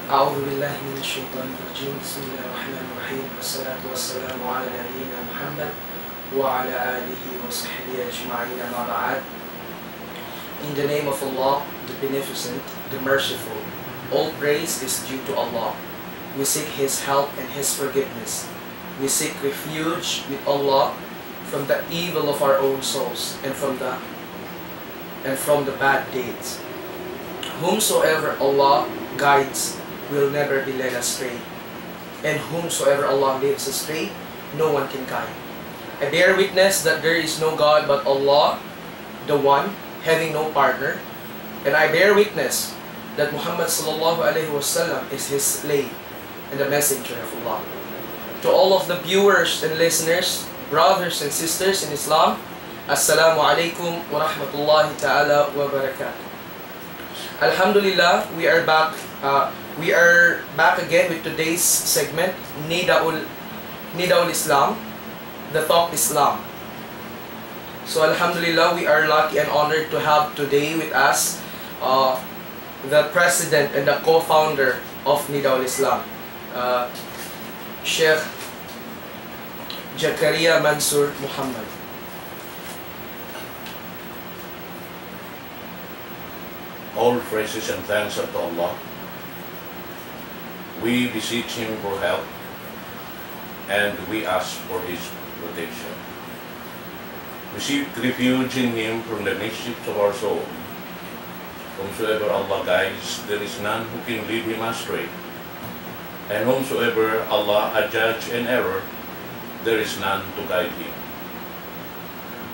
أعوذ بالله من الشيطان الرجيم بسم الله الرحمن الرحيم والصلاة والسلام على نبينا محمد وعلى آله وصحبه أجمعين أما بعد. In the name of Allah, the Beneficent, the Merciful, all praise is due to Allah. We seek His help and His forgiveness. We seek refuge with Allah from the evil of our own souls and from the bad deeds. Whomsoever Allah guides will never be led astray, and whomsoever Allah leads astray, no one can guide. I bear witness that there is no God but Allah, the One, having no partner, and I bear witness that Muhammad sallallahu alaihi wasallam is His slave and the messenger of Allah. To all of the viewers and listeners, brothers and sisters in Islam, Assalamu alaikum wa rahmatullahi ta'ala wa barakatuh. Alhamdulillah, we are back again with today's segment, Nidaul Islam, the Talk Islam. So Alhamdulillah, we are lucky and honored to have today with us the president and the co-founder of Nidaul Islam, Sheikh Jakaria Mansur Muhammad. All praises and thanks are to Allah. We beseech Him for help, and we ask for His protection. We seek refuge in Him from the mischief of our soul. Whomsoever Allah guides, there is none who can lead him astray. And whomsoever Allah adjudge in error, there is none to guide him.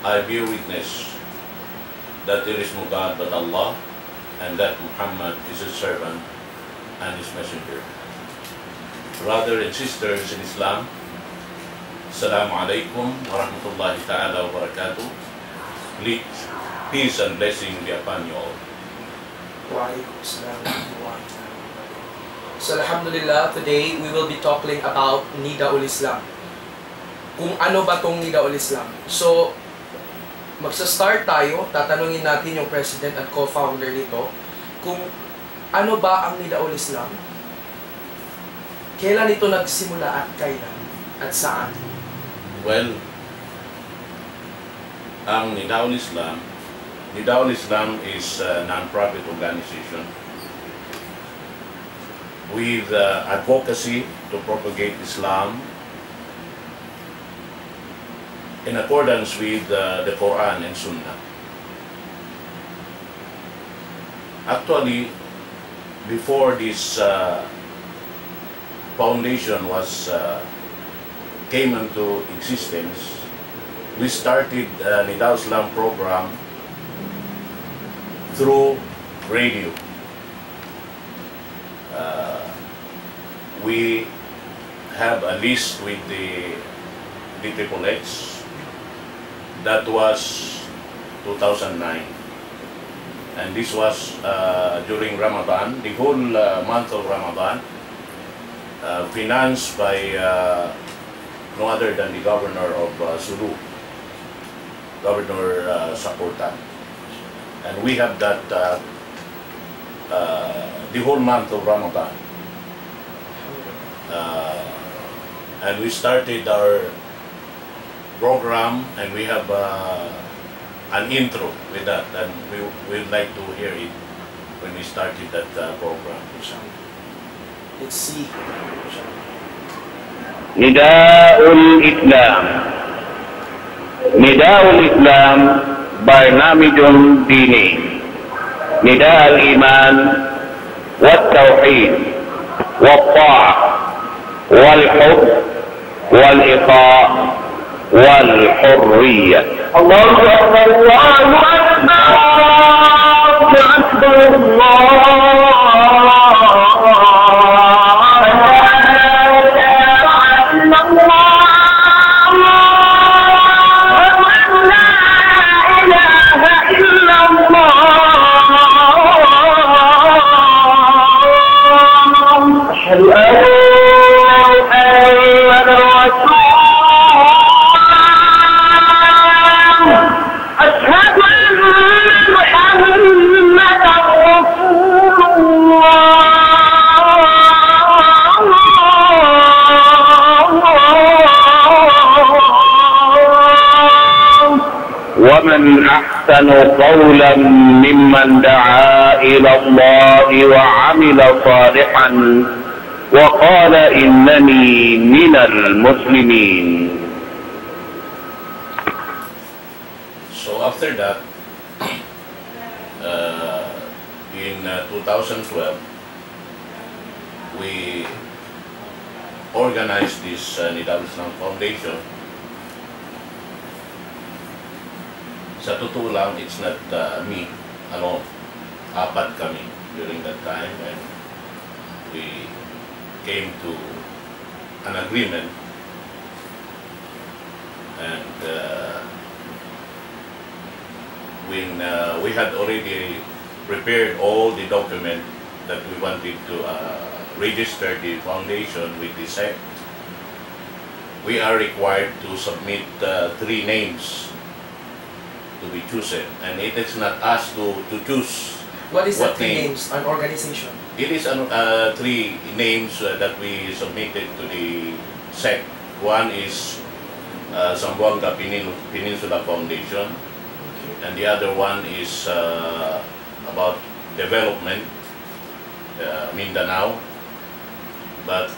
I bear witness that there is no God but Allah, and that Muhammad is His servant and His messenger. Brothers and sisters in Islam, Assalamu alaikum wa rahmatullahi ta'ala wa barakatuh. Peace and blessing be upon you all. Wa alaikum assalam wa rahmatullahi ta'ala wa barakatuh. So Alhamdulillah, today we will be talking about Nidaul Islam. Kung ano ba tong Nidaul Islam? So, magsa-start tayo, tatanungin natin yung president at co-founder nito kung ano ba ang Nidaul Islam, kailan ito nagsimula at kailan at saan? Well, ang Nidaul Islam is a non-profit organization with advocacy to propagate Islam in accordance with the Quran and Sunnah. Actually, before this foundation came into existence, we started Nidaul Islam program through radio. We have a list with the DXXX. That was 2009, and this was during Ramadan, the whole month of Ramadan, financed by no other than the governor of Sulu, Governor Saportan. And we have that the whole month of Ramadan. And we started our program, and we have an intro with that, and we would like to hear it when we started that program. Let's see. Nidaul Islam. Nidaul Islam barnamijun dini. Nida al-iman wat-tawhid wat-ta'ah wal-hub wal-iqa' والحرية. الله أكبر الله أكبر أشهد أن محمدا رسول الله. ومن أحسن قولا ممن دعا إلى الله وعمل صالحا وقال إنني من المسلمين. So after that, in 2012, we organized this Nidal Islam Foundation. Sa totoo lang, it's not me alone. Apat kami during that time, and we came to an agreement, and when we had already prepared all the document that we wanted to register the foundation with the SEC, we are required to submit 3 names to be chosen, and it is not us to choose. What is the What 3 name? names? An organization. It is 3 names that we submitted to the SEC. One is Zamboanga Peninsula Foundation, Okay. and the other one is about development, Mindanao. But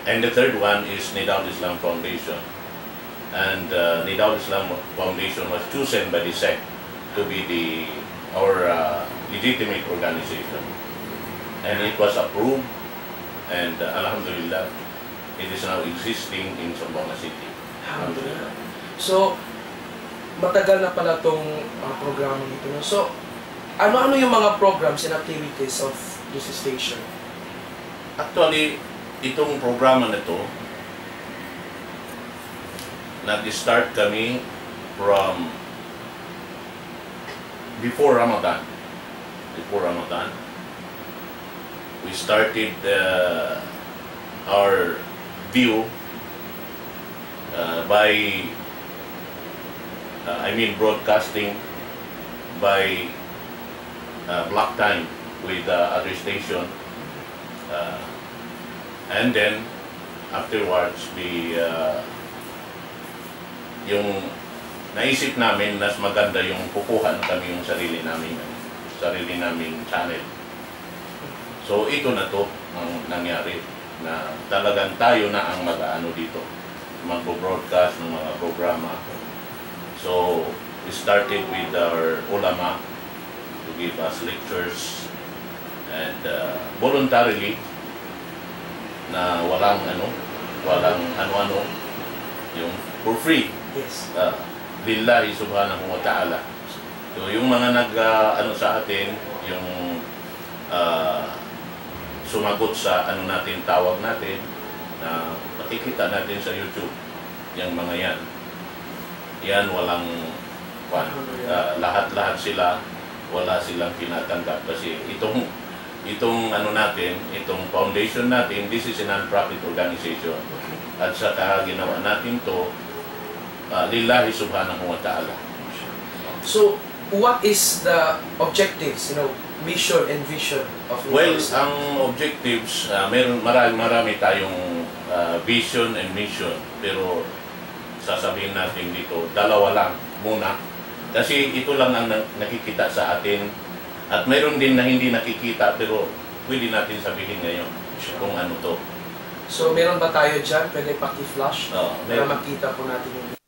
and the third one is Nidal Islam Foundation. And Nidal Islam Foundation was chosen by the SEC to be our legitimate organization, and it was approved, and Alhamdulillah, it is now existing in Zamboanga City. Alhamdulillah. So, matagal na pala tong programa nito. No? So, ano-ano yung mga programs and activities of this station? Actually, itong programa na ito, nag-start kami from before Ramadan. Before Ramadan, we started our view by broadcasting by block time with other station, and then afterwards yung naisip namin mas maganda yung kukuha na kami yung sarili naming channel. So ito na to ang nangyari, na talagang tayo na ang mag-aano dito, magbo-broadcast ng mga programa. So we started with our ulama to give us lectures, and voluntarily, na walang ano-ano, yung for free. Yes. Lillahi subhanahu wa ta'ala. So yung mga sa atin, yung sumagot sa natin, tawag natin, na makikita natin sa YouTube, yung mga yan walang lahat-lahat sila, wala silang tinatanggap, kasi itong natin, itong foundation natin, this is a non-profit organization, at saka ginawa natin to lillahi subhanahu wa ta'ala. So, what is the objectives, mission and vision of Well, Nidal? ang objectives, marami tayong vision and mission, pero sasabihin natin dito, 2 lang muna, kasi ito lang ang nakikita sa atin, at mayroon din na hindi nakikita, pero pwede natin sabihin ngayon kung ano to. So, meron ba tayo dyan? Pwede paki-flash para Meron. makita po natin yung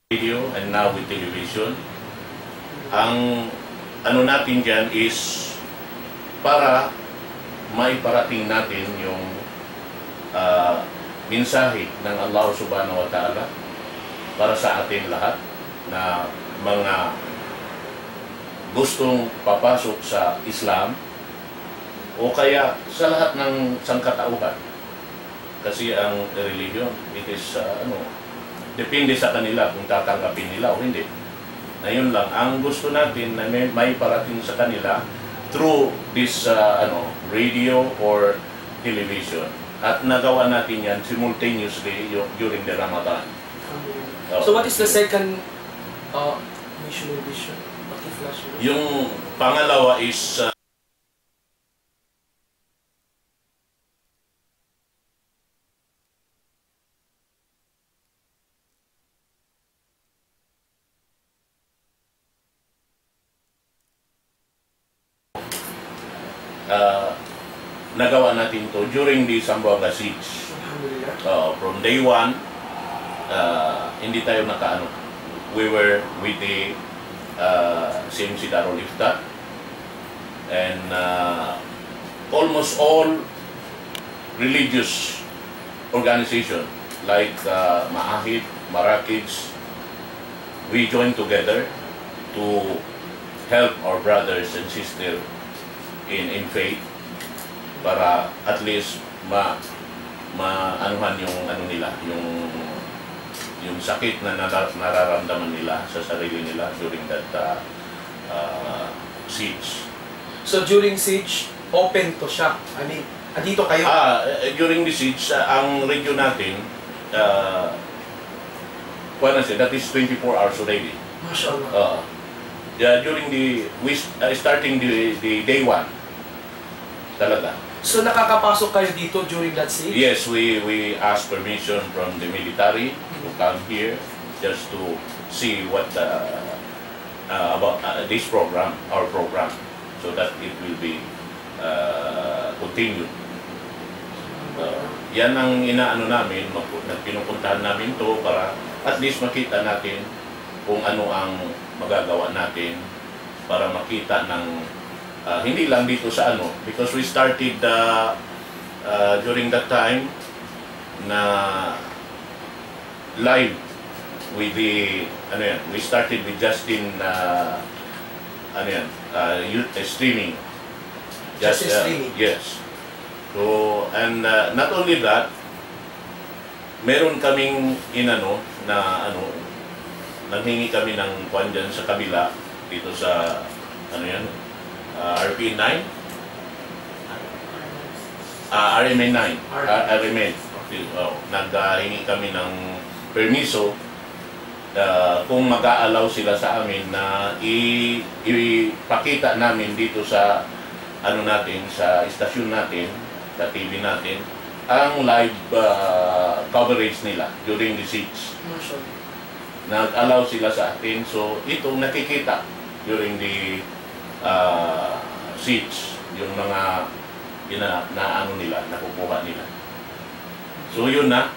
video and now with television. Ang natin dyan is para maiparating natin yung mensahe ng Allah subhanahu wa ta'ala para sa atin lahat na mga gustong papasok sa Islam o kaya sa lahat ng sangkatauhan. Kasi ang religion, it is depende sa kanila kung tatanggapin nila o hindi. Na yun lang, ang gusto natin na may parating sa kanila through this radio or television. At nagawa natin yan simultaneously during the Ramadan. So what is the second mission vision? Paki-flash mo. Yung pangalawa is nagawa natin to during the Zamboanga siege. Alhamdulillah. From day one, hindi tayo nakaano. We were with the CMC Darul Ifta, and almost all religious organization like Maahid, Marakids, we joined together to help our brothers and sisters in faith, para at least maanuhan yung ano nila, yung sakit na nararamdaman nila sa sarili nila during that siege. So during siege, open to siya. I mean, andito kayo? During the siege, ang radio natin, that is 24 hours already. MashaAllah. During starting the day one, talaga. So nakakapasok kayo dito during that siege? Yes, we asked permission from the military to come here just to see what about this program, our program, so that it will be continued. Yan ang inaano namin, pinupuntahan namin to para at least makita natin kung ano ang magagawa natin para makita ng hindi lang dito sa ano, because we started during that time na live with the we started with Justin streaming. Just streaming. Yes. So, and not only that, meron kaming nanghingi kami ng kwan dyan sa kabila dito sa RP9? RMA 9. RMA. Naghingi kami ng permiso kung mag-a-allow sila sa amin na ipakita namin dito sa sa istasyon natin, sa TV natin, ang live coverage nila during the siege. Nag-allow sila sa atin, so itong nakikita during the seats, yung mga nakukuha nila. So yun na,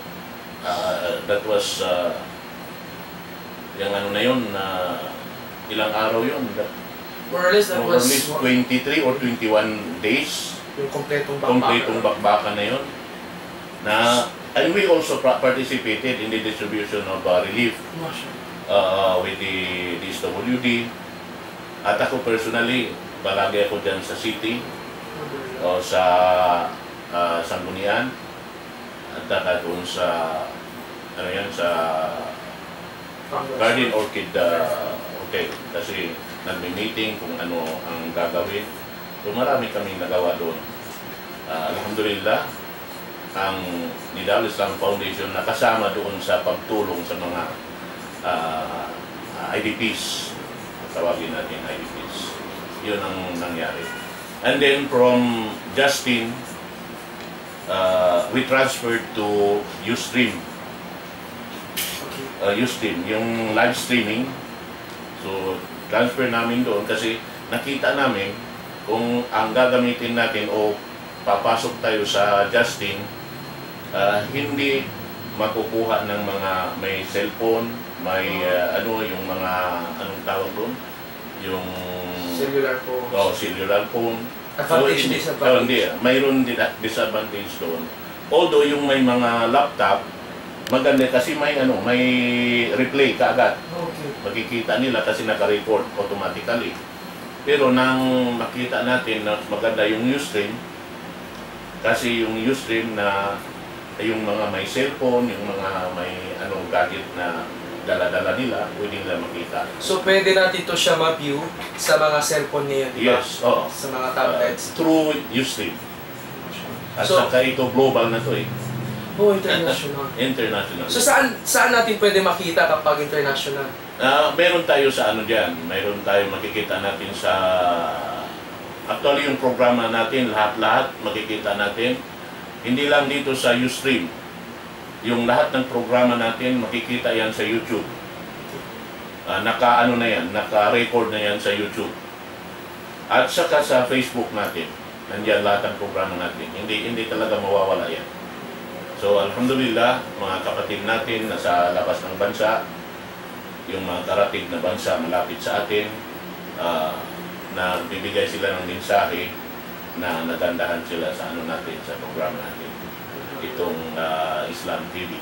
that was yung ilang araw yun, more or less that was 23 or 21 days, yung kompletong bakbakan na yun. And we also participated in the distribution of relief with the DSWD. At ako personally, palagi ako dyan sa city o sa Sanggunian at saka doon sa sa Garden Orchid Hotel, kasi nagme-meeting kung ano ang gagawin. So marami kaming nagawa doon. Alhamdulillah, ang Nidal Islam Foundation nakasama doon sa pagtulong sa mga IDPs. Tawagin natin IDPs. Yun ang nangyari. And then from Justin, we transferred to Ustream. Ustream, yung live streaming. So, transfer namin doon kasi nakita namin kung ang gagamitin natin o papasok tayo sa Justin, hindi makukuha ng mga may cellphone, may yung mga anong tawag doon, yung cellular phone. Cellular phone. Advantage, disadvantage. Hindi, mayroon disadvantage doon. Although yung may mga laptop, maganda kasi may replay kaagad. Okay. Makikita nila kasi naka-record automatically. Pero nang makita natin na maganda yung Ustream, kasi yung Ustream na yung mga may cellphone, yung mga may gadget na dala-dala nila, pwede nila makita. So pwede natin ito siya ma-view sa mga cellphone ngayon, di ba? Yes, oo. Sa mga tablets. Through Ustream. At So- saka ito global na to eh. Oh, international. International. So saan natin pwede makita kapag international? Meron tayo sa ano dyan, meron tayo makikita natin sa, actually yung programa natin, lahat-lahat makikita natin, hindi lang dito sa Ustream, yung lahat ng programa natin makikita yan sa YouTube. Naka-ano na yan, naka-record na yan sa YouTube. At saka sa Facebook natin, nandiyan lahat ng programa natin, hindi talaga mawawala yan. So alhamdulillah, mga kapatid natin na sa labas ng bansa, yung mga karatig na bansa malapit sa atin, na bibigay sila ng mensahe na nagandahan sila sa ano natin, sa programa natin. Itong Islam TV.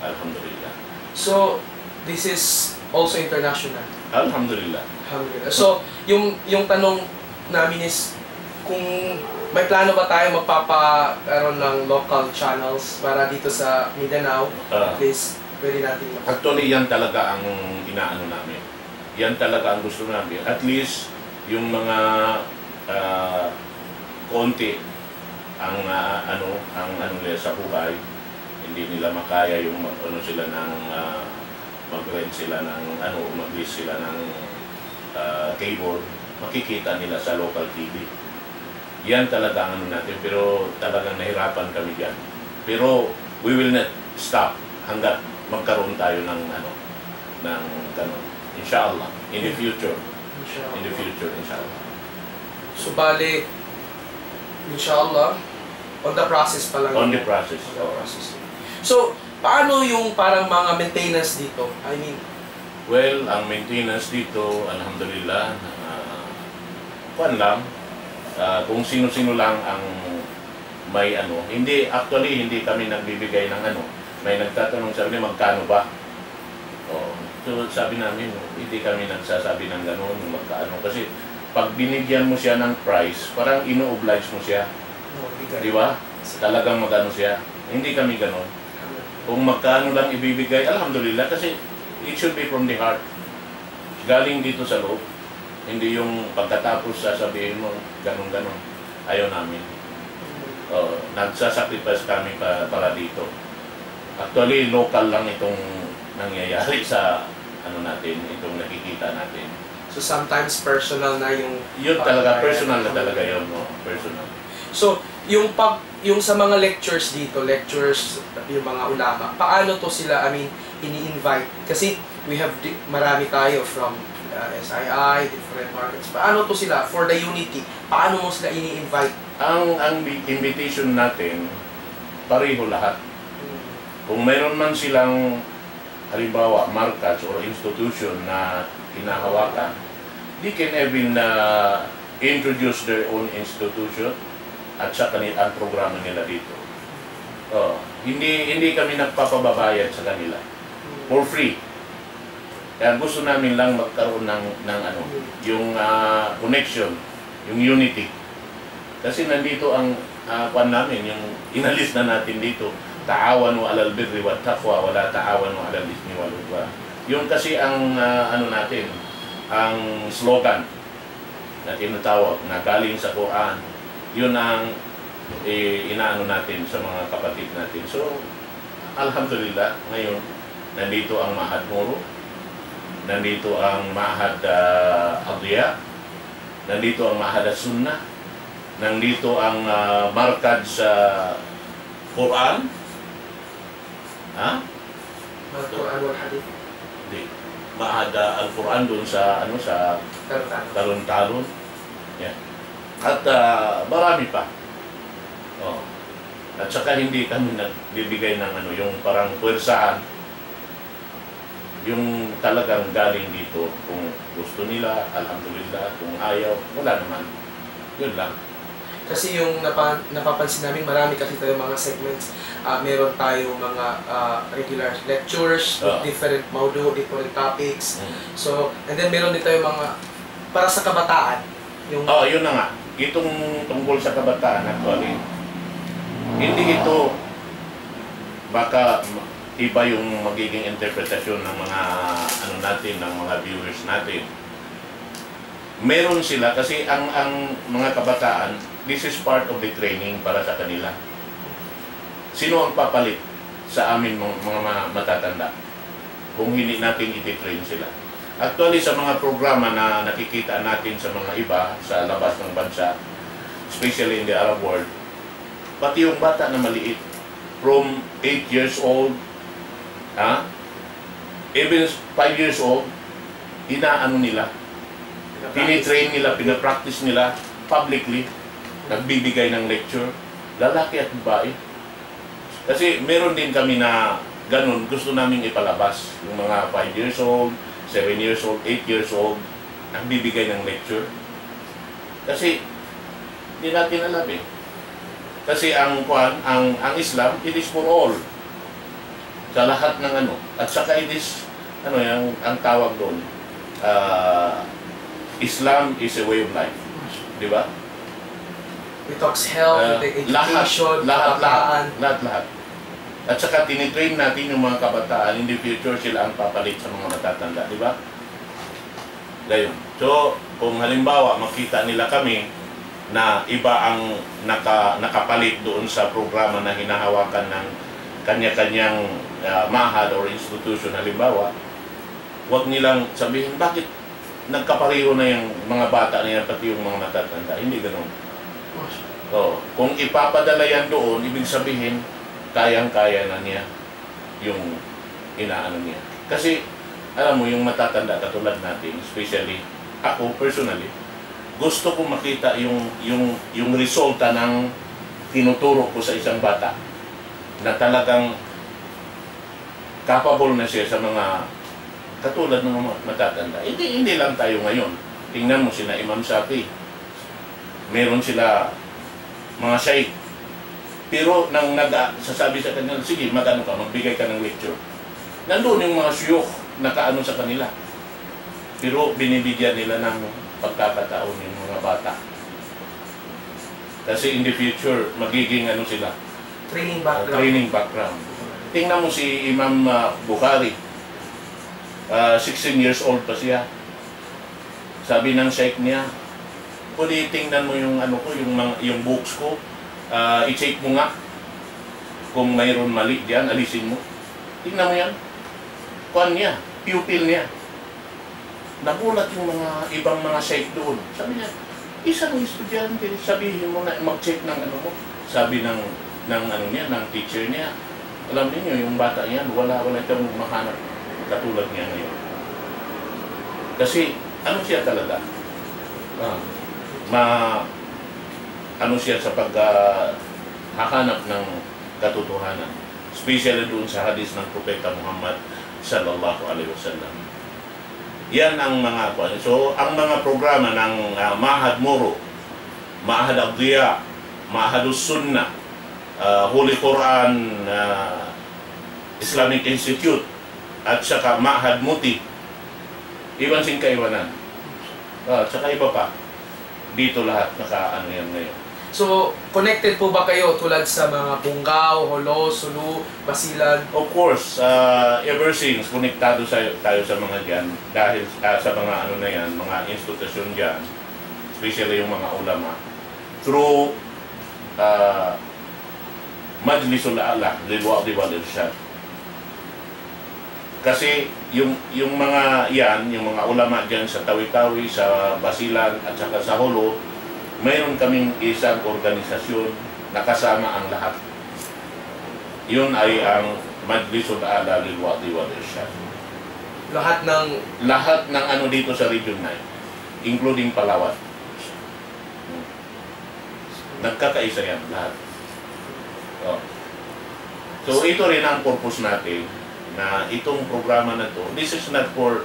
Alhamdulillah. So this is also international. Alhamdulillah. Alhamdulillah. So yung tanong namin is kung may plano ba tayo magpapakaroon ng local channels para dito sa Mindanao, at least pwede natin Actually, yan talaga ang inaano namin. Yan talaga ang gusto namin. At least, yung mga konti ang ano nila sa buhay, hindi nila makaya yung sila ng mag-rent sila ng mag-list sila ng cable, makikita nila sa local TV. Yan talaga ang ano natin, pero talagang nahirapan kami diyan. Pero we will not stop hanggat magkaroon tayo ng ng ganun. Inshallah, in the future. In the future, inshallah. So bale, inshallah, on the process pa lang. On the process. On the process. So, paano yung parang mga maintenance dito? I mean, Well, ang maintenance dito, alhamdulillah, kuwan lang, kung sino-sino lang ang may hindi kami nagbibigay ng may nagtatanong sabi niya magkano ba? So sabi namin, hindi kami nagsasabi ng gano'n, magkano, kasi pag binigyan mo siya ng price, parang ino-oblige mo siya, di ba? Talagang magano siya. Hindi kami gano'n. Kung magkano lang ibibigay, alhamdulillah, kasi it should be from the heart. Galing dito sa loob. Hindi yung pagkatapos sasabihin mo, ganun-ganun. Ayaw namin. Nagsasacrifice kami para dito. Actually, local lang itong nangyayari sa natin, itong nakikita natin. so sometimes personal na yung... Yun talaga, personal na talaga yun, no? Personal. So, yung sa mga lectures dito, yung mga ulama, paano to sila, ini-invite? Kasi we have marami tayo from SII, different markets. Paano to sila for the unity? Paano mo sila ini-invite? Ang invitation natin, pareho lahat. Kung mayroon man silang halimbawa markets or institution na hinahawakan, they can even introduce their own institution at sa ang programa nila dito. Hindi kami nagpapababayad sa kanila for free. Kaya gusto namin lang magkaroon ng yung connection, yung unity. Kasi nandito ang namin, yung inalis na natin dito, ta'awanu 'alal birri wat taqwa wa la ta'awanu 'alal ithmi wal 'udwan. Yung kasi ang natin, ang slogan na tinatawag na galing sa Quran, yun ang inaano natin sa mga kapatid natin. So, alhamdulillah, ngayon, nandito ang Ma'had Nuru, nandito ang Ma'had Adhiya, nandito ang Ma'had Sunnah, nandito ang markad sa Quran. Al-Quran wal Hadith. Hindi. Ma'had al-Quran doon sa sa Talon-Talon. Yeah. At marami pa. At saka hindi kami nagbibigay ng yung parang puwersahan. Yung talagang galing dito. Kung gusto nila, alhamdulillah. Kung ayaw, wala naman. Yun lang. Kasi yung napapansin namin, marami kasi tayo mga segments. Meron tayo mga regular lectures, different maudu, different topics. So, and then meron din tayo mga para sa kabataan. Yun na nga. Itong tungkol sa kabataan, actually, hindi ito baka iba yung magiging interpretasyon ng mga natin, ng mga viewers natin. Meron sila kasi ang mga kabataan, this is part of the training para sa kanila. Sino ang papalit sa amin mga matatanda kung hindi natin ititrain sila? Actually, sa mga programa na nakikita natin sa mga iba sa labas ng bansa, especially in the Arab world, pati yung bata na maliit, from 8 years old, even 5 years old, inaano nila, tinitrain nila, pinapractice nila publicly, nagbibigay ng lecture, lalaki at babae. Kasi meron din kami na ganun, gusto namin ipalabas. Yung mga 5 years old, 7 years old, 8 years old, nagbibigay ng lecture. Kasi, hindi natin alam eh. Kasi ang Islam, it is for all. Sa lahat ng ano. At saka it is, ang tawag doon, Islam is a way of life. Di ba? It talks health, education, lahat. At saka tinitrain natin yung mga kabataan, in the future sila ang papalit sa mga matatanda, di ba? Gayon. So, kung halimbawa makita nila kami na iba ang nakapalit doon sa programa na hinahawakan ng kanya-kanyang mahal or institution, halimbawa, huwag nilang sabihin, bakit nagkapareho na yung mga bata na yan, pati yung mga matatanda? Hindi ganun. So, kung ipapadala yan doon, ibig sabihin, kayang-kaya na niya yung inaano niya. Kasi, alam mo, yung matatanda katulad natin, especially ako personally, gusto ko makita yung resulta ng tinuturo ko sa isang bata na talagang capable na siya sa mga katulad ng mga matatanda. Hindi lang tayo ngayon. Tingnan mo sila Imam Shafi. Meron sila mga shaykh. Pero nang sasabi sa kanila, sige, magbigay ka ng lecture. Nandun yung mga syukh na kaano sa kanila. Pero binibigyan nila ng pagkakataon yung mga bata. Kasi in the future, magiging sila? Training background. Tingnan mo si Imam Bukhari. 16 years old pa siya. Sabi ng sheikh niya, pwede tingnan mo yung yung books ko. I-check mo nga kung mayroon mali diyan, alisin mo. Tingnan mo yan. Kuan niya, pupil niya. Nagulat yung mga ibang mga sheikh doon. Sabi niya, isang estudyante, sabihin mo na mag-check ng mo. Sabi ng teacher niya, alam niyo yung bata niya, wala itong mahanap katulad niya ngayon. Kasi siya talaga? Siya sa paghahanap ng katotohanan. Especially doon sa hadis ng Propeta Muhammad sallallahu alaihi wasallam. Yan ang mga so ang mga programa ng Ma'had Moro, Ma'had Abdiya, Ma'had Sunnah, Holy Quran Islamic Institute, at saka Ma'had Muti, iban sing kaiwanan. At saka iba pa. Dito lahat yan ngayon. So, connected po ba kayo tulad sa mga Bungaw, Holo, Sulu, Basilan? Of course, ever since, konektado tayo sa mga dyan, dahil sa mga na yan, mga institusyon dyan, especially yung mga ulama, through Majlisul A'la, Lilwa'di wal Irshad. Kasi yung mga yan, yung mga ulama dyan sa Tawi-Tawi, sa Basilan, at saka sa Holo, mayroon kaming isang organisasyon na kasama ang lahat. Yun ay ang Majlisul A'la Lilwa'di wal Irshad. Lahat ng dito sa Region 9, including Palawan. Nagkakaisa yan lahat. So ito rin ang purpose natin, na itong programa na to, this is not for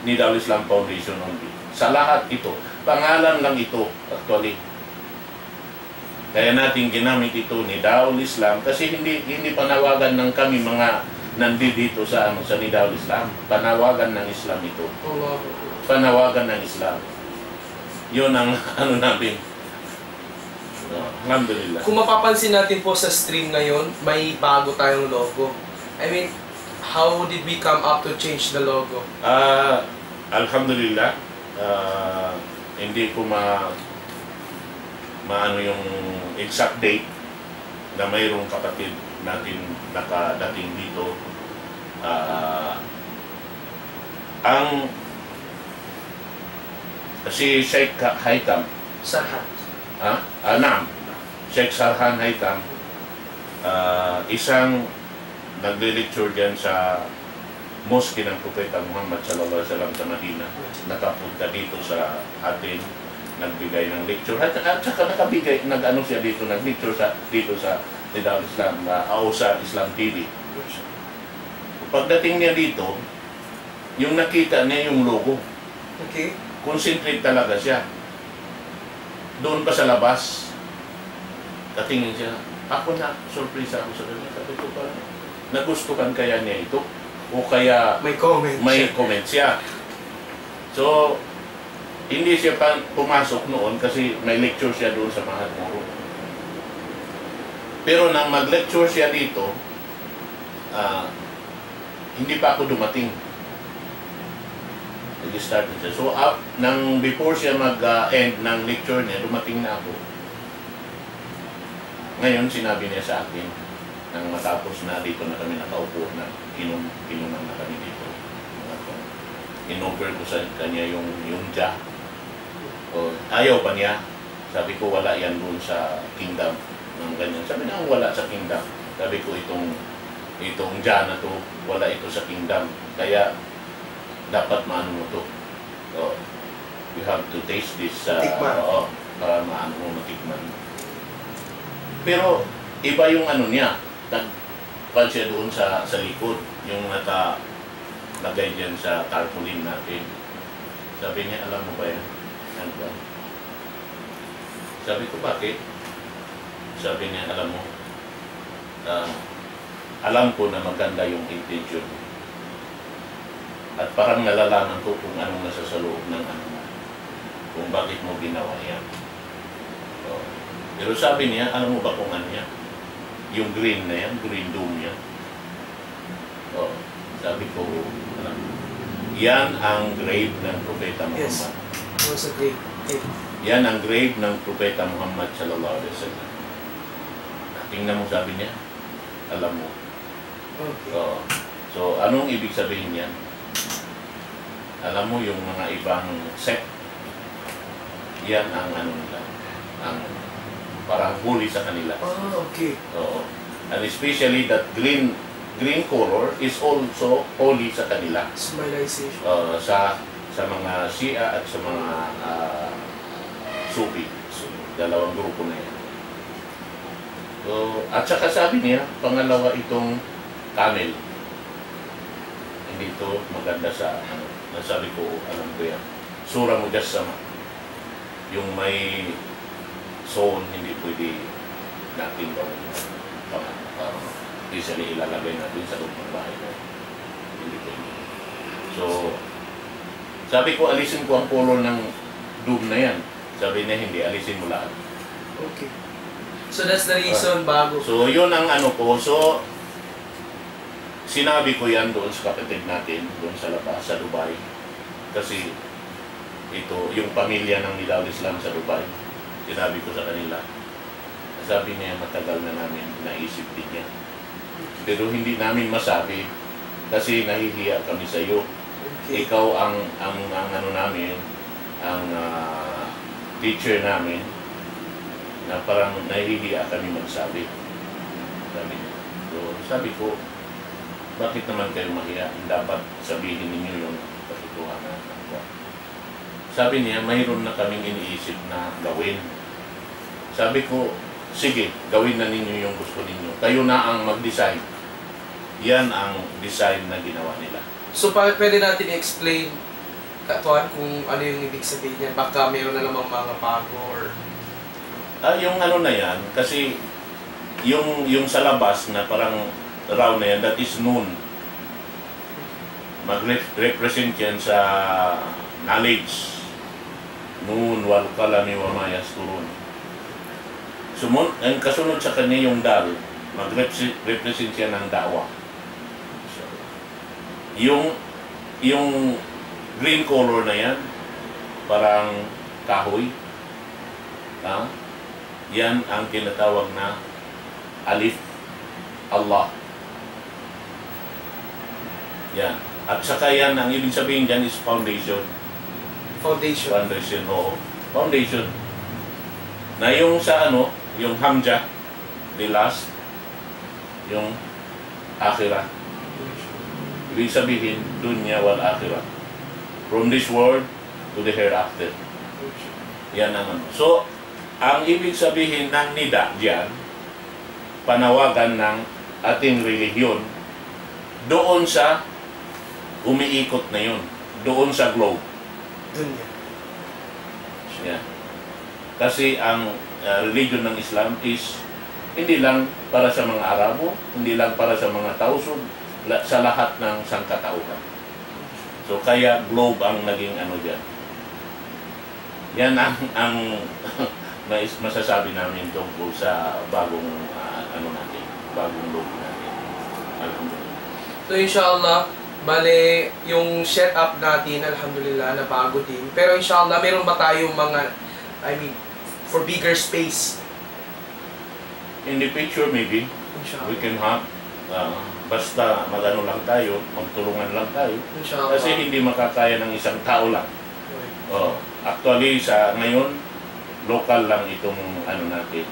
Nidal Islam Foundation only. Sa lahat ito, pangalan lang ito actually. Kaya natin ginamit ito Nidal Islam kasi hindi panawagan ng kami mga nandito sa Nidal Islam. Panawagan ng Islam ito. Panawagan ng Islam. Yun ang natin. Alhamdulillah. Kung mapapansin natin po sa stream ngayon, may bago tayong logo. I mean, how did we come up to change the logo? Alhamdulillah. Hindi ko maano yung exact date na mayroong kapatid natin nakadating dito. Ang si Sheikh Haitham, Sarhan. naam, Sheikh Sarhan Haitham, isang nagle-lecture dyan sa Mosque ng Propeta Muhammad sallallahu alaihi wasallam sa Madina. Nakapunta dito sa atin, nagbigay ng lecture at saka nag-ano siya dito, nag-lecture dito sa Tidal Islam o sa Islam TV. Pagdating niya dito, yung nakita niya yung logo. Okay. Concentrate talaga siya. Doon pa sa labas, katingin siya. Ako na, surprise ako sa kanya. Sabi ko pa, nagustuhan kaya niya ito? O kaya May comment siya. So, hindi siya pa pumasok noon kasi may lecture siya doon sa Mahal Moro. Pero nang mag-lecture siya dito, hindi pa ako dumating. Nag-start siya. So, nang before siya mag-end ng lecture niya, dumating na ako. Ngayon, sinabi niya sa akin, nang matapos na dito na kami nakaupo na inuman na kami dito. In-offer ko sa kanya yung ja. O, ayaw pa niya. Sabi ko, wala yan doon sa kingdom ng ganyan. Sabi na, wala sa kingdom. Sabi ko, itong ja na to, wala ito sa kingdom. Kaya, dapat maano mo to. So, you have to taste this. Para maano mo matikman. Pero, iba yung ano niya. Nagpan siya doon sa likod. Yung nakalagay dyan sa tarpaulin natin. Sabi niya, alam mo ba yan? Ano ba? Sabi ko, bakit? Sabi niya, alam mo, alam ko na maganda yung intention. At parang nalalaman ko kung anong nasa sa loob ng ano mo. Kung bakit mo ginawa yan. So, pero sabi niya, alam mo ba kung ano yan? Yung green na yan, green dome yan. So, sabi ko, yan ang grave ng Propeta Muhammad. Yes. Was a great. Yan ang grave ng Propeta Muhammad sallallahu alaihi wasallam. Tingnan mo, sabi niya, alam mo. Okay. So, anong ibig sabihin niyan? Alam mo yung mga ibang sect, yan ang ano nila, ang parang huli sa kanila. Okay. And especially that green color is also holy sa kanila. Smilization. Sa mga Shia at sa mga Sufi. Dalawang grupo na yan. So, at saka sabi niya, pangalawa itong camel. Hindi ito maganda sa ano. Sabi ko, alam ko yan. Surah Mujassama. Yung may zone, hindi pwede natin gawin. Easily ilalagay natin sa loob ng bahay mo. Hindi pwede. So, sabi ko, alisin ko ang color ng dome na yan. Sabi niya, hindi, alisin mo lahat. Okay. So that's the reason bago. So, yun ang ano ko. So, sinabi ko yan doon sa kapatid natin, doon sa labas, sa Dubai. Kasi, ito, yung pamilya ng Nidal Islam sa Dubai, sinabi ko sa kanila. Sabi niya, matagal na namin naisip din niya. Pero hindi namin masabi kasi nahihiya kami sa iyo. Okay. Ikaw ang ano namin, ang teacher namin na parang nahihiya kami magsabi. So, sabi ko, bakit naman kayo mahiya? Dapat sabihin ninyo yung katotohanan. Sabi niya, mayroon na kaming iniisip na gawin. Sabi ko, sige, gawin na ninyo yung gusto ninyo. Kayo na ang mag-design. Yan ang design na ginawa nila. So, pwede natin i-explain, Katuan, kung ano yung ibig sabihin niya. Baka mayroon na namang mga bago or... Yung ano na yan, kasi yung sa labas na parang round na yan, that is noon. Mag-represent yan sa knowledge. Noon, wal kalami wa mayas turun. Ang kasunod sa kanya yung dal, mag-represent siya ng dawa. So, yung green color na yan, parang kahoy. Yan ang tinatawag na Alif, Allah. Yan. At saka yan, ang ibig sabihin dyan is foundation. Foundation. Foundation, oo. Foundation. Na yung sa ano, yung hamja, the last, yung akhirah. Ibig sabihin, dunya wal akhirah. From this world to the hereafter. Yan ang ano. So, ang ibig sabihin ng nida diyan, panawagan ng ating relihiyon doon sa umiikot na yun. Doon sa globe. Dunya. Yan. Kasi ang religion ng Islam is hindi lang para sa mga Arabo, hindi lang para sa mga Tausug, sa lahat ng sangkatauhan. So kaya globe ang naging ano diyan. Yan ang masasabi namin tungkol sa bagong ano natin, bagong logo natin. Alhamdulillah. So inshallah, bale yung setup natin, alhamdulillah, nabago din. Pero inshallah, meron ba tayong mga, for bigger space? In the future maybe, Inshallah. we can have, basta magano lang tayo, magtulungan lang tayo. Inshallah. Kasi hindi makakaya ng isang tao lang. Okay. Oh, actually, sa ngayon, local lang itong ano natin.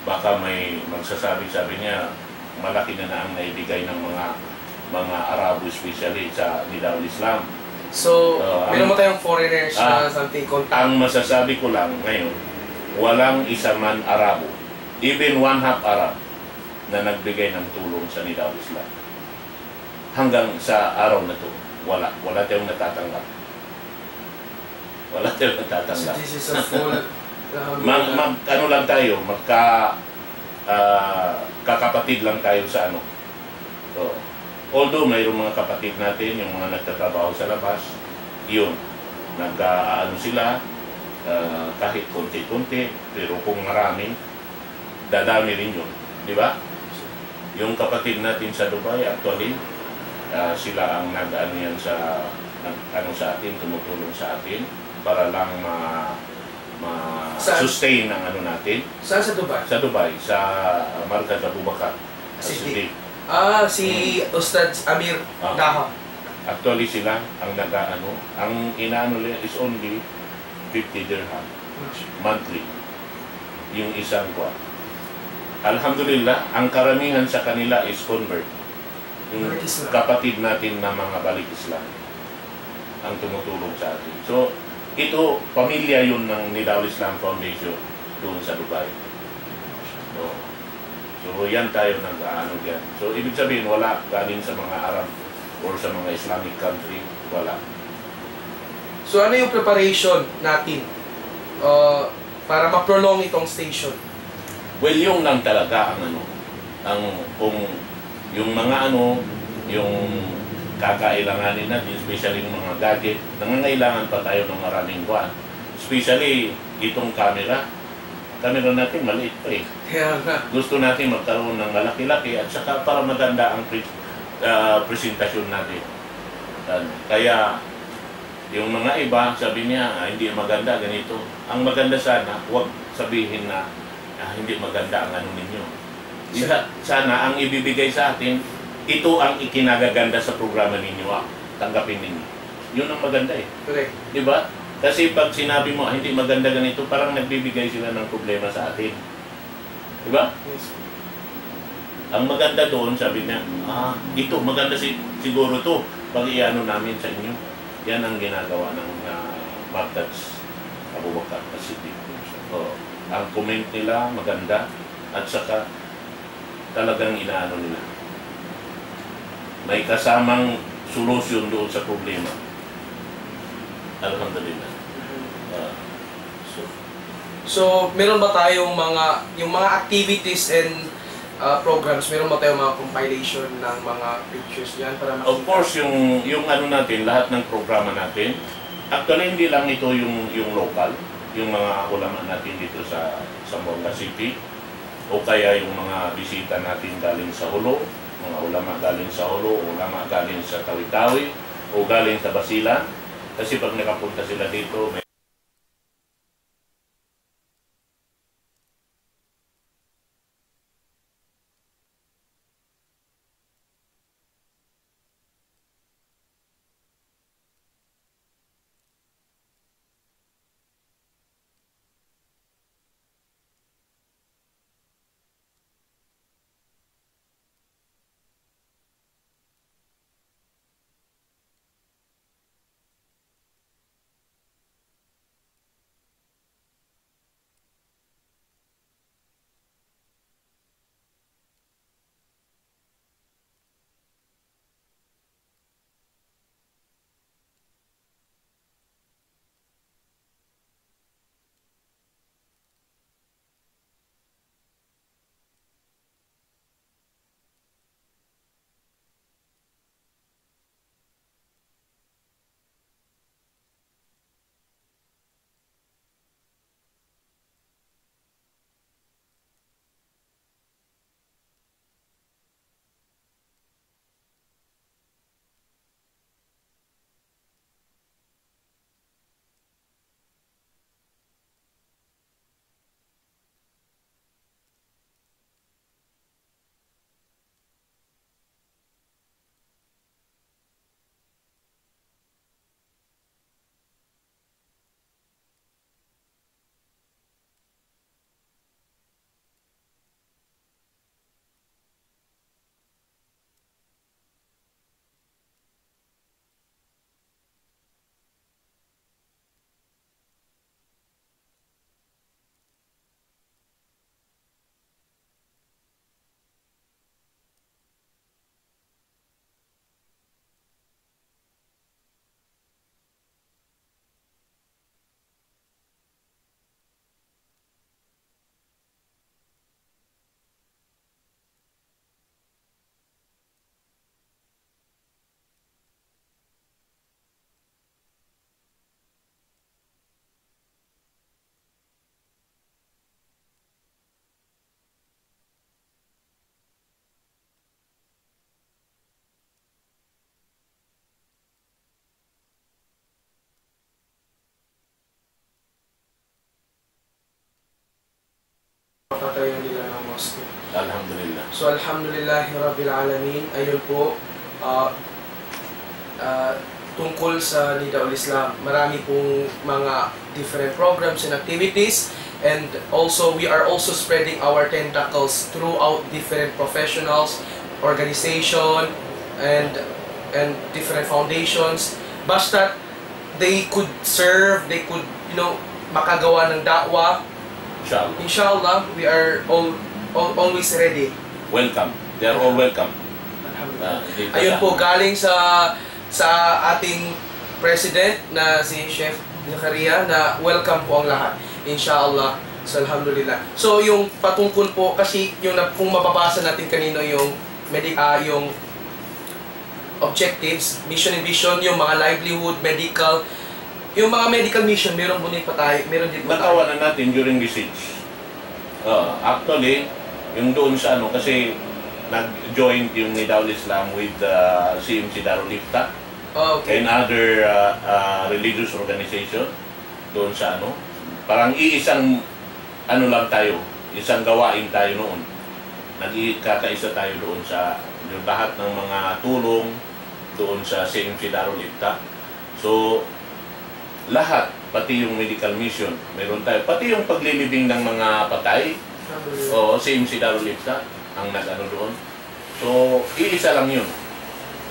Baka may magsasabi-sabi niya, malaki na ang naibigay ng mga Arabo, especially sa Nidal Islam. So, meron mo tayong foreigners na something contact? Ang masasabi ko lang ngayon, walang isa man Arabo, even one-half Arab, na nagbigay ng tulong sa Nidal Islam. Hanggang sa araw na to, wala tayong natatanggap. Wala tayong So, natatanggap. this is a full... Ano lang tayo, kakapatid lang tayo sa ano. So, although mayroong mga kapatid natin, yung mga nagtatrabaho sa labas, yun, nag-aano sila, kahit konti-konti, pero kung marami, dadami rin yun. Di ba? Yung kapatid natin sa Dubai, actually, sila ang nag-ano yan sa atin, tumutulong sa atin, para lang sustain ang ano natin. Saan sa Dubai? Sa Dubai, sa Markaz Abu Bakar. Siddiq. Si Ustad Amir Daha. Actually sila ang nag-ano, ang inaano nila is only 50 dirham monthly. Yung isang kwa. Alhamdulillah, ang karamihan sa kanila is convert. Yung kapatid natin na mga balik Islam ang tumutulong sa atin. So, ito, pamilya yun ng Nidal Islam Foundation doon sa Dubai. So yan tayo nag-ano dyan. So, ibig sabihin, wala galing sa mga Arab or sa mga Islamic country. Wala. So, ano yung preparation natin para ma-prolong itong station? Well, yung lang talaga ang ano, kung yung mga ano, yung kakailanganin natin, especially yung mga gadget, nangangailangan pa tayo ng maraming kuwan. Especially itong camera natin maliit pa eh. Gusto natin magkaroon ng malaki-laki at saka para maganda ang presentasyon natin. Kaya yung mga iba, sabi niya, hindi maganda ganito. Ang maganda sana, huwag sabihin na hindi maganda ang ano ninyo. Sana ang ibibigay sa atin, ito ang ikinagaganda sa programa ninyo. Tanggapin ninyo. Yun ang maganda eh. Correct. Diba? Kasi pag sinabi mo, hindi maganda ganito, parang nagbibigay sila ng problema sa atin. Diba? Yes. Ang maganda doon, sabi niya, ito, maganda siguro to pag iano namin sa inyo. Yan ang ginagawa ng Markaz Abu Bakar Siddiq. Ang comment nila, maganda, at saka talagang inaano nila. May kasamang solusyon doon sa problema. Alhamdulillah. So, meron ba tayong yung mga activities and programs, meron ba tayong mga compilation ng mga pictures yan para makita? Of course, yung ano natin, lahat ng programa natin, actually hindi lang ito yung local, yung mga ulama natin dito sa Zamboanga City, o kaya yung mga bisita natin galing sa Hulo, mga ulama galing sa Hulo, ulama galing sa Tawi-Tawi, o galing sa Basilan. Kasi pag nakapunta sila dito, may pagpapatayo nila ng mosque. Alhamdulillah. So alhamdulillahi rabbil alamin. Ayun po, tungkol sa Nidaul Islam. Marami pong mga different programs and activities, and also we are also spreading our tentacles throughout different professionals, organization, and different foundations. Basta they could serve, they could, makagawa ng da'wah. Inshallah. Inshallah, we are always ready. Welcome. They are all welcome. Alhamdulillah. Ayun po, galing sa ating president na si Chef Zakaria na welcome po ang lahat. Inshallah. So, alhamdulillah. So, yung patungkol po, kasi kung mababasa natin kanino yung objectives, mission and vision, yung mga livelihood, medical, yung mga medical mission, meron din pa tayo. Natawa na natin during research. Actually, yung doon sa kasi nag-join yung Nidaul Islam with CMC Darul Ifta and other religious organization doon sa parang iisang lang tayo, isang gawain tayo noon. Nagkakaisa tayo doon sa yung lahat ng mga tulong doon sa CMC Darul Ifta. So, lahat, pati yung medical mission, meron tayo. Pati yung paglilibing ng mga patay, CMC Darul Ifta ang doon. So, iisa lang yun.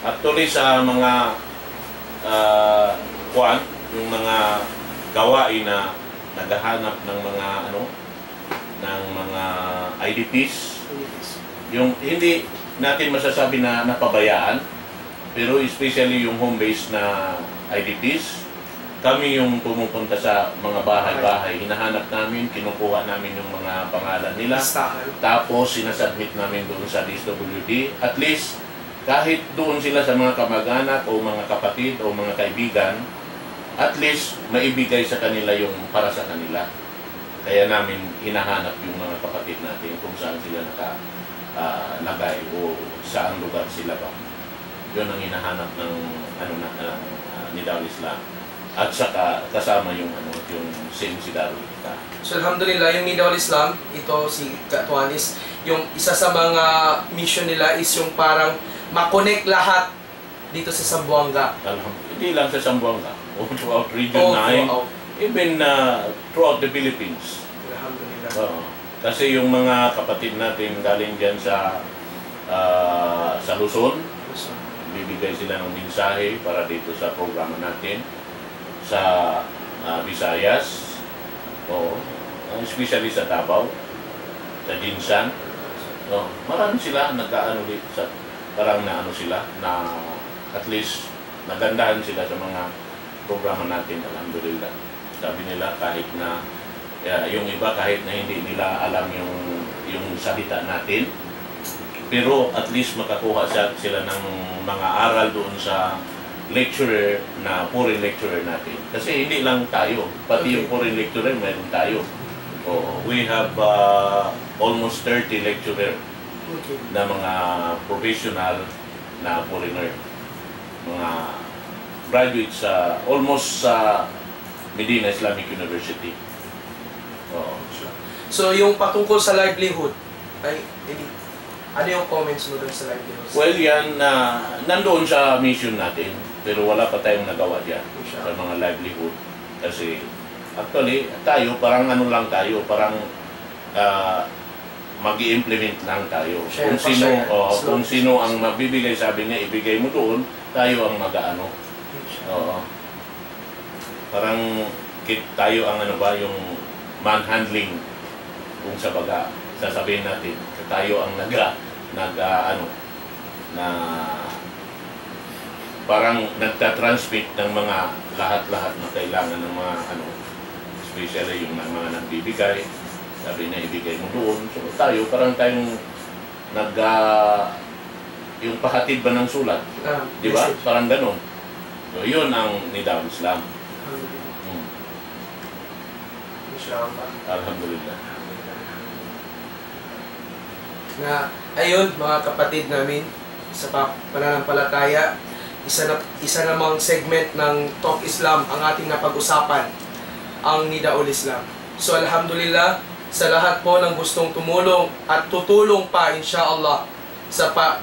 Actually, sa mga yung mga gawain na naghahanap ng mga ng mga IDPs, yung hindi natin masasabi na napabayaan, pero especially yung home-based na IDPs, kami yung pumupunta sa mga bahay-bahay, hinahanap namin, kinukuha namin yung mga pangalan nila, tapos sinasubmit namin doon sa DSWD. At least, kahit doon sila sa mga kamag-anak o mga kapatid o mga kaibigan, at least maibigay sa kanila yung para sa kanila. Kaya namin hinahanap yung mga kapatid natin kung saan sila nakalagay o saan lugar sila ba. Yun ang hinahanap ng Nidaul Islam. At saka kasama yung CMC Darul Ifta. So alhamdulillah, yung Nidaul Islam, ito si Katuan is yung isa sa mga mission nila is yung parang makonect lahat dito sa Zamboanga. Hindi lang sa Zamboanga, throughout Region 9, even throughout the Philippines. Alhamdulillah. Kasi yung mga kapatid natin galing dyan sa Luzon, bibigay sila ng mensahe para dito sa programa natin. Sa Visayas, especially sa Davao, sa Jinsan, marami sila parang sila na at least nagandahan sila sa mga programa natin, alhamdulillah. Sabi nila kahit na yung iba kahit na hindi nila alam yung salita natin, pero at least makakuha sila ng mga aral doon sa lecturer na foreign lecturer natin. Kasi hindi lang tayo, pati yung foreign lecturer meron tayo. We have almost 30 lecturer na mga professional na foreigner. Mga graduates almost sa Medina Islamic University. So yung patungkol sa livelihood, ano yung comments mo dun sa livelihood? Well, yan nandoon sa mission natin, pero wala pa tayong nagawa dyan sa mga livelihood. Kasi actually, tayo, parang lang tayo, parang mag-i-implement lang tayo. Kung sino ang magbibigay, sabi niya, ibigay mo doon, tayo ang mag-aano. Parang tayo ang yung manhandling kung sa baga. Sasabihin natin, tayo ang parang nagtatransmit ng mga lahat-lahat na kailangan ng mga especially yung mga nagbibigay. Sabi niya, ibigay mo doon. So tayo, parang tayong yung pahatid ba ng sulat? Di ba? Parang ganun. So yun ang Nidaul Islam. Alhamdulillah. Na ayun, mga kapatid namin sa pananampalataya, isa namang segment ng Talk Islam ang ating napag-usapan, ang Nidaul Islam. So alhamdulillah, sa lahat po ng gustong tumulong at tutulong pa inshallah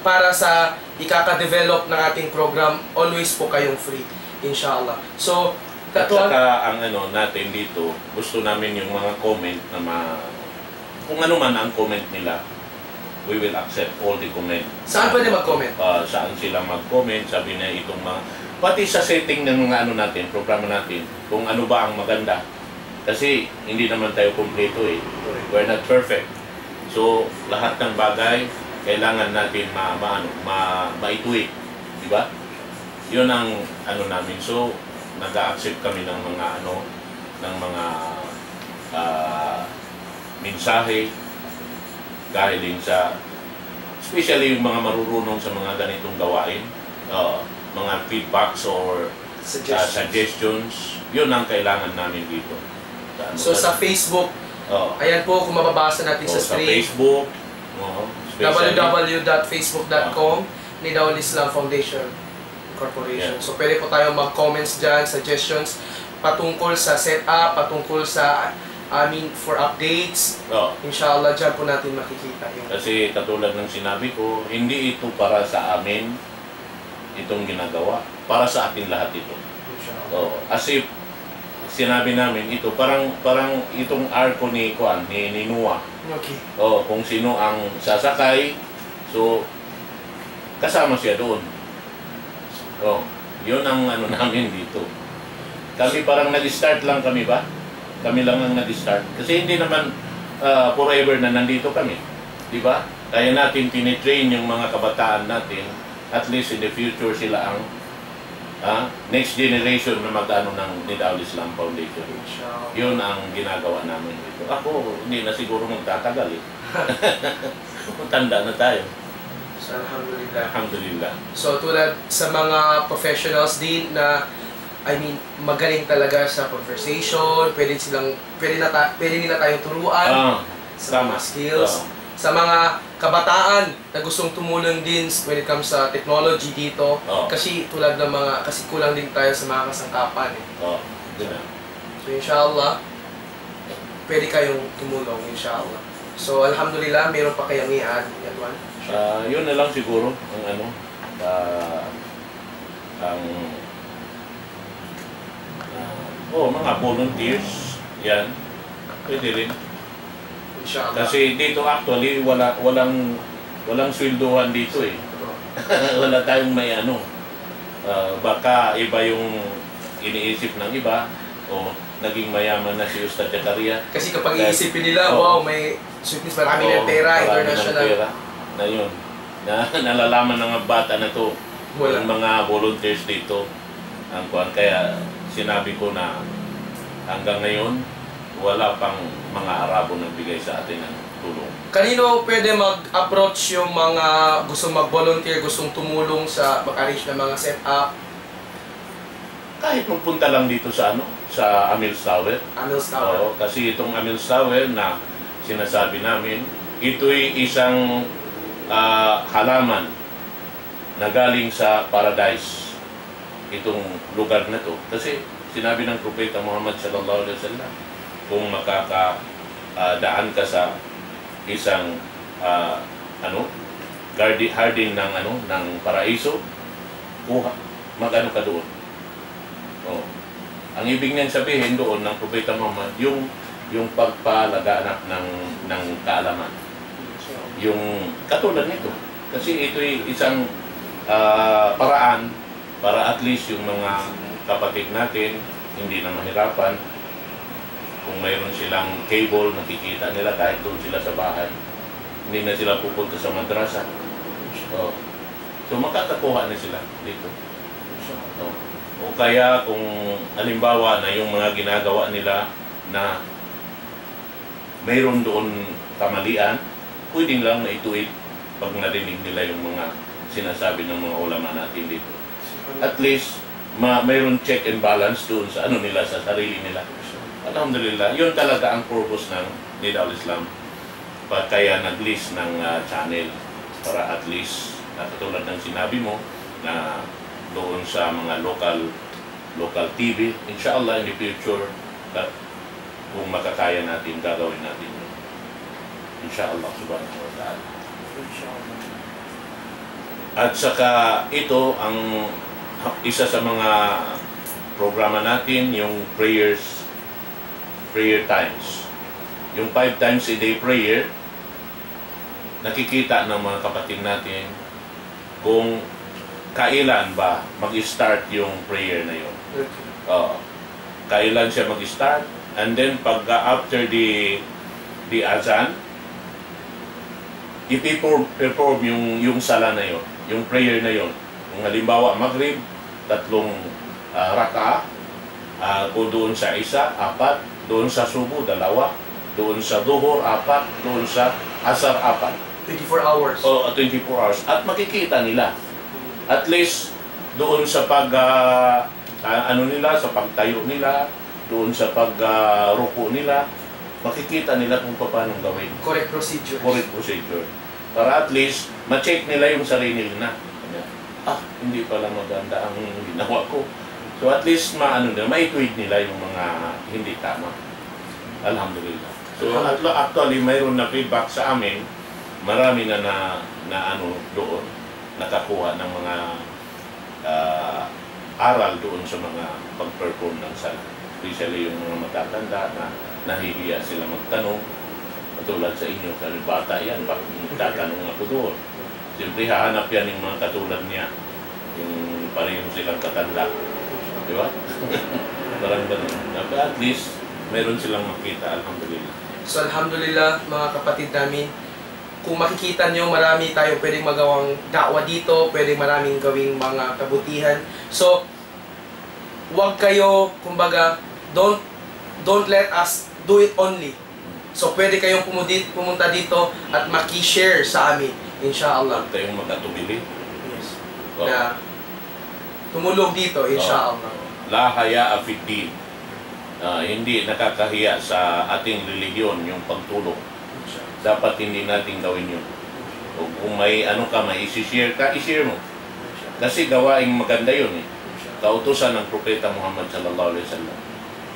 para sa ikaka-develop ng ating program, always po kayong free inshallah. So At saka ang natin dito, gusto namin yung mga comment na kung ano man ang comment nila, we will accept all the comment. Saan pwede mag-comment? Saan sila mag-comment, sabi na itong mga, pati sa setting ng mga natin, programa natin, kung ano ba ang maganda. Kasi hindi naman tayo kompleto eh. We're not perfect. So, lahat ng bagay, kailangan natin maituwi. Di ba? Yun ang namin. So, nag-accept kami ng mga mensahe dahil din sa especially yung mga marurunong sa mga ganitong gawain, mga feedbacks or suggestions, yun ang kailangan namin dito. So sa Facebook, ayan po kung mababasa natin sa Sa screen, Facebook, www.facebook.com ni Daul Islam Foundation Corporation. Yeah. So pwede po tayo mag-comments dyan, suggestions patungkol sa setup, patungkol sa for updates. Inshallah dyan po natin makikita yung... Kasi katulad ng sinabi ko, hindi ito para sa amin itong ginagawa, para sa atin lahat ito. As if sinabi namin ito, parang itong arko ni Noah. Okay. Kung sino ang sasakay, so kasama siya doon. Yun ang namin dito. Kami parang nag-start lang kami ba? Kami lang ang nag-start. Kasi hindi naman forever na nandito kami. Di ba? Kaya natin tinitrain yung mga kabataan natin, at least in the future sila ang next generation na mag-ano ng Daul Islam Foundation. Yun ang ginagawa namin dito. Ako, hindi na siguro magtatagal eh. Tanda na tayo. So, alhamdulillah. Alhamdulillah. So, tulad sa mga professionals din na, magaling talaga sa conversation, pwede nila tayong turuan sa mga skills. Sa mga kabataan na gustong tumulong din when it comes sa technology dito, kasi tulad ng kasi kulang din tayo sa mga kasangkapan eh. So, inshallah, pwede kayong tumulong, inshallah. So, alhamdulillah, meron pa kayong i-add, Yadwan? Yun na lang siguro ang mga volunteers, yan, pwede rin. Inshallah. Kasi dito actually walang swelduhan dito eh. Wala tayong may baka iba yung iniisip ng iba o naging mayaman na si Ustad Zakaria. Kasi kapag iisipin nila, wow, may sweetness, marami ng pera, international. Pera na yun. Nalalaman ng bata na to, yung mga volunteers dito, kaya sinabi ko na hanggang ngayon, wala pang mga Arabo nagbigay sa atin ng tulong. Kanino pwede mag-approach yung mga gustong mag-volunteer, gustong tumulong sa mag-arrange ng mga setup? Kahit magpunta lang dito sa Amils Tower. Amils Tower. Kasi itong Amils Tower na sinasabi namin, ito'y isang halaman na galing sa paradise. Itong lugar na to. Kasi sinabi ng Propeta Muhammad sallallahu alaihi wasallam, kung makakadaan ka sa isang hardin ng paraiso, mag-ano ka doon. Ang ibig niyang sabihin doon ng Propeta Muhammad, yung pagpalaganap ng kaalaman. Yung katulad nito. Kasi ito'y isang paraan para at least yung mga kapatid natin hindi na mahirapan. Kung mayroon silang cable, nakikita nila kahit doon sila sa bahay. Hindi na sila pupunta sa madrasa. So makakakuha na sila dito. O kaya kung halimbawa na yung mga ginagawa nila na mayroon doon kamalian, pwedeng lang na ituit pag narinig nila yung mga sinasabi ng mga ulama natin dito. At least, mayroon check and balance doon sa nila, sa sarili nila. Alhamdulillah, yun talaga ang purpose ng Daul Islam. Kaya nag-list ng channel para at least, katulad ng sinabi mo, na doon sa mga local TV, inshallah in the future, kung makakaya natin, gagawin natin yun. Insyaallah subhanahu wa ta'ala. Inshallah. At saka ito ang isa sa mga programa natin, yung prayer times. Yung 5 times a day prayer, nakikita ng mga kapatid natin kung kailan ba mag-start yung prayer na yun. Kailan siya mag-start, and then pag after the azan, ipi-perform yung sala na yun, yung prayer na yun. Kung halimbawa maghrib, 3 raka, o doon sa isa, 4, doon sa subo, 2, doon sa duhur, 4, doon sa asar, 4. 24 hours. O 24 hours. At makikita nila. At least doon sa sa pagtayo nila, doon sa pagruko nila, makikita nila kung paano gawin. Correct procedure. Correct procedure. Para at least ma-check nila yung sarili nila. Hindi pala maganda ang ginawa ko. So at least mai-tweet nila yung mga hindi tama. Alhamdulillah. So actually mayroon na feedback sa amin, marami na doon nakakuha ng mga aral doon sa mga pag-perform ng sala. Especially yung mga matatanda na nahihiya sila magtanong. Katulad sa inyo, kami bata yan, bakit tatanong ako doon? Siyempre hahanap yan yung mga katulad niya, yung pareho silang katanda. Di ba? Parang ganun. At least, meron silang makita, alhamdulillah. So alhamdulillah mga kapatid namin, kung makikita nyo, marami tayong pwedeng magawang da'wa dito, pwedeng maraming gawing mga kabutihan. So, wag kayo, kumbaga, don't let us do it only. So, pwede kayong pumunta dito at maki-share sa amin, inshallah. Huwag tayong magkatubili. Yes. Oh. Na tumulong dito, inshallah. La haya afiddin. Hindi nakakahiya sa ating religiyon yung pagtulong. Dapat hindi natin gawin yun. O kung may may isi-share ka, i-share mo. Kasi gawaing maganda yun eh. Kautusan ng Propeta Muhammad sallallahu alaihi wasallam.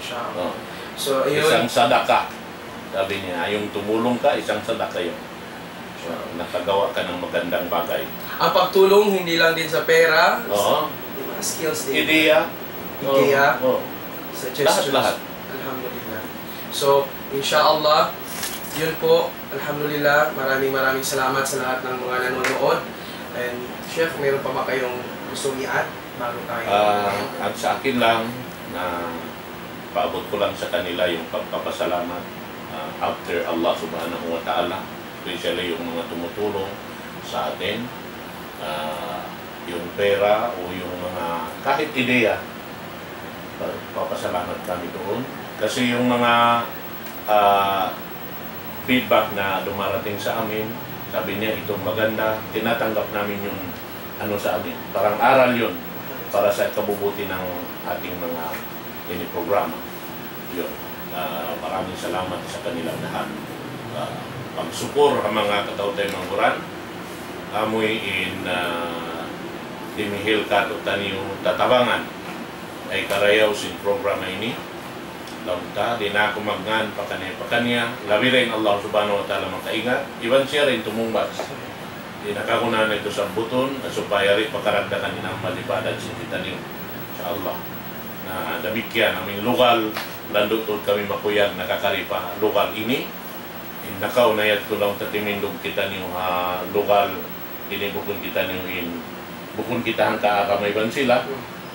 Inshallah. So, ayun. Isang sadaka. Sabi niya, yung tumulong ka, isang sadaka yun. Nakagawa ka ng magandang bagay. Ang pagtulong hindi lang din sa pera, Oo. mga skills din. Ideya. Oo. Suggestions. Lahat. Alhamdulillah. So, inshallah, yun po, alhamdulillah, maraming salamat sa lahat ng mga nanonood. And, Chef, meron pa ba kayong gusto i-add bago tayo? At sa akin lang, na paabot ko lang sa kanila yung pagpapasalamat after Allah subhanahu wa ta'ala, especially yung mga tumutulong sa atin, yung pera o yung mga kahit ideya, papasalamat kami doon. Kasi yung mga feedback na dumarating sa amin, sabi niya itong maganda, tinatanggap namin yung sa amin. Parang aral yun para sa kabubuti ng ating mga programa. Yun. Maraming salamat sa kanilang lahat. Pagsupor ang mga katautay ng Quran, amoy in dimihil kato taniyo tatabangan ay karayaw sin programa ini. Launta, di na ako magngan pakanya, labi rin Allah subhanahu wa ta'ala makaingat, iban siya rin tumumbas. Di nakakunan ito sa buton, supaya rin pakaragdakan din ang malibadan sa kita niyo sa Allah. Na damikyan, aming lugal, landutod kami makuyag, nakakaripa lugal ini. Nakaw na yat ko lang tatimindog kita niyo lugal, ini bukun kita niyo bukun kita ang kaakamay sila,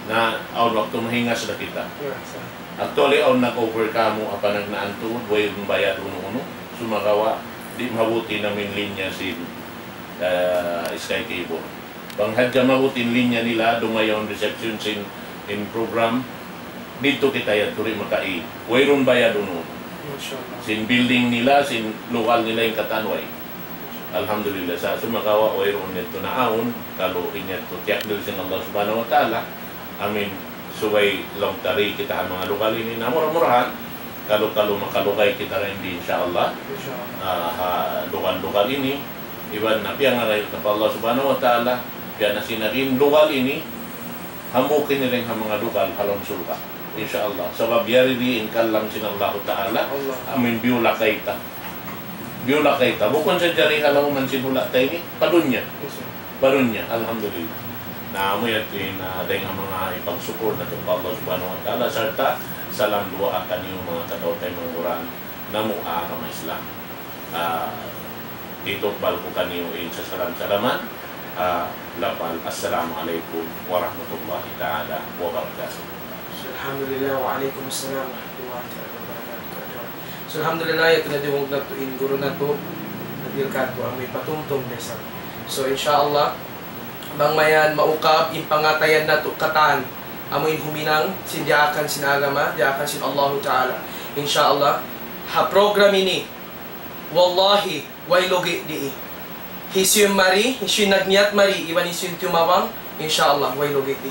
na aun waktu mahingas na kita. Actually, aun nag-overcome mo apa nagnaantuod, way yung bayad uno-uno, sumagawa, di mabuti namin linya si Sky Cable. Banghadya mabutin linya nila, dumayon reception in program, dito kita yan, turi makai. Way ron bayad uno. Sin building nila, sin lokal nila yung katanway. Alhamdulillah, sa sumagawa, way ron nito na aun, kalau inyat to, tiyak dil sin Allah subhanahu wa ta'ala, amin, suway long tari kita ang mga lokal ini na murah-murahan, kalau makalukay kita rin di insyaAllah, lokal ini, iban na piyang aray na Allah subhanahu wa ta'ala, piyan na sinarin lokal ini, hamukin nilang ang mga lokal halong sulka, insyaAllah. Sabab yari di inkal lang sinallahu ta'ala, amin biula kaita. Biyula kay ta. Bukon sa jari halaw man sinula tayo ni. Palunya. Yes, sir. Palunya. Alhamdulillah. Na mo yan na dahil nga mga ipagsuport na itong Allah subhanahu wa ta'ala. Sarta sa landwa akan yung mga kataw tayo ng Quran na mukha ka Islam. Dito bal ko kaniyo sa salam-salaman. Lapal. Assalamualaikum warahmatullahi ta'ala wabarakatuh. Alhamdulillah wa alaikum assalam wa rahmatullahi wabarakatuh. So alhamdulillah ito na diwag na to in guru na to nadilkat to ang may patumtong desa. So inshallah bang mayan maukab in pangatayan na to katan amoy huminang sindiakan sinagama diakan sin Allah Taala. Inshallah ha program ini wallahi way logi di hisyum mari hisyun nagniat mari iwan hisyun tumawang inshallah way logi di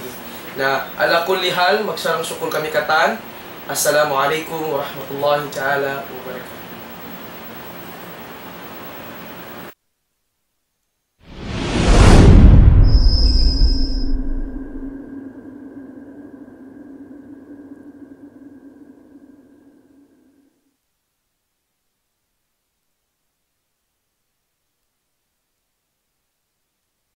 na ala kulli hal magsarang sukul kami katan. Assalamualaikum warahmatullahi taala wabarakatuh.